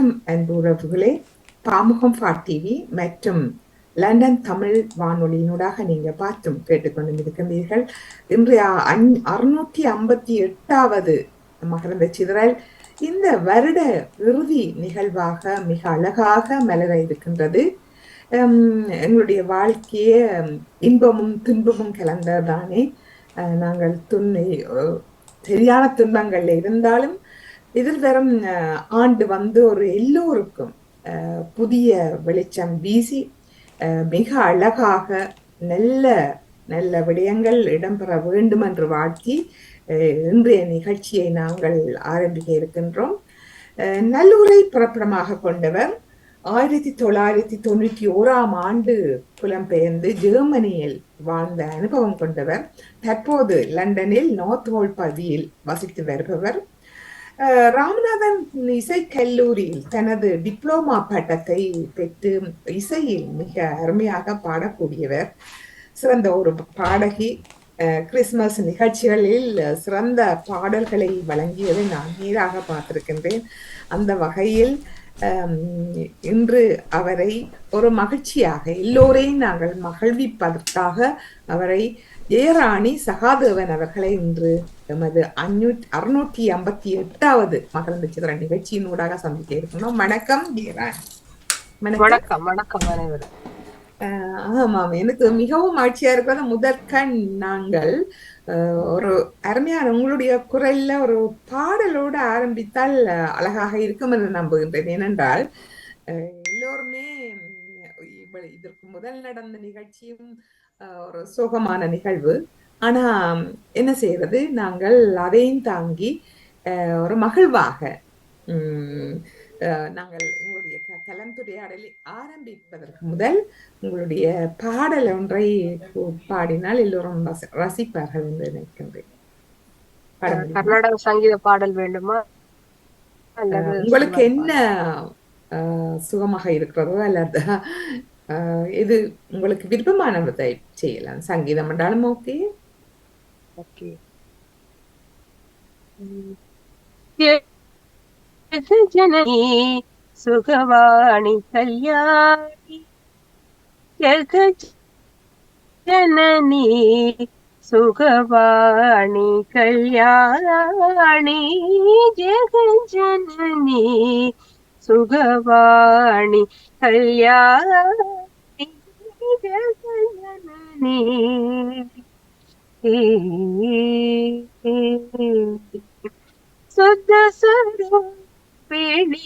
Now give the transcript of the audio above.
வணக்கம் அன்பு உறவுகளே. பாமுகம் டிவி மற்றும் லண்டன் தமிழ் வானொலியினூடாக நீங்க பார்த்தும் கேட்டுக்கொண்டு இருக்கின்றீர்கள். இன்றைய 658வது மகரந்த சிதறல் இந்த வருட இறுதி நிகழ்வாக மிக அழகாக மலர இருக்கின்றது. எங்களுடைய வாழ்க்கையே இன்பமும் துன்பமும் கலந்ததானே. நாங்கள் சரியான துன்பங்கள்ல இருந்தாலும் எதிர்வரும் ஆண்டு வந்து ஒரு எல்லோருக்கும் புதிய வெளிச்சம் வீசி மிக அழகாக நல்ல நல்ல விடயங்கள் இடம்பெற வேண்டும் என்று வாழ்த்தி இன்றைய நிகழ்ச்சியை நாங்கள் ஆரம்பிக்க இருக்கின்றோம். நல்லூரை பிறப்பிடமாக கொண்டவர் 1991 புலம்பெயர்ந்து ஜெர்மனியில் வாழ்ந்த அனுபவம் கொண்டவர். தற்போது லண்டனில் நார்த்ஹோல் பகுதியில் வசித்து வருபவர். ராமநாதன் இசைக்கல்லூரியில் தனது டிப்ளோமா பட்டத்தை பெற்று இசையில் மிக அருமையாக பாடக்கூடியவர். சிறந்த ஒரு பாடகி. கிறிஸ்துமஸ் நிகழ்ச்சிகளில் சிறந்த பாடல்களை வழங்கியதை நான் நேராக பார்த்திருக்கின்றேன். அந்த வகையில் இன்று அவரை ஒரு மகிழ்ச்சியாக எல்லோரையும் நாங்கள் மகிழ்விப்பதற்காக அவரை ஜெயராணி சகாதேவன் அவர்களை இன்று எமது 658வது மகரந்த சிதறல் நிகழ்ச்சியினூடாக சந்திக்க இருக்கணும். வணக்கம் ஜெயராணி. வணக்கம். வணக்கம் அனைவரும். ஆமாம், எனக்கு மிகவும் மகிழ்ச்சியா இருக்கிறது. முதற்கண் நாங்கள் ஒரு அருமையான உங்களுடைய குரல்ல ஒரு பாடலோடு ஆரம்பித்தால் அழகாக இருக்கும் என்று நம்புகின்றேன். ஏனென்றால் எல்லோருமே இதற்கு முதல் நடந்த நிகழ்ச்சியும் ஒரு சோகமான நிகழ்வு. ஆனா என்ன செய்யறது, நாங்கள் அதையும் தாங்கி ஒரு மகிழ்வாக நாங்கள் எங்களுடைய கலந்துரையாடலை ஆரம்பிப்பதற்கு முதல் உங்களுடைய பாடல் ஒன்றை பாடினால் எல்லோரும் ரசிப்பார்கள் என்று நினைக்கின்றேன். கர்நாடக சங்கீத பாடல் வேண்டுமா? உங்களுக்கு என்ன சுகமாக இருக்கிறதோ அல்லது இது உங்களுக்கு விருப்பமானதை செய்யலாம். சங்கீதம் என்றாலும் ஓகே. ஓகே. ஜனனி சுகவாணி கல்யாணி ஜனனி சுகவாணி கல்யாணி ஜனனி சுகவாணி கல்யாணி ஜனனி சுத்த சுரூபிணி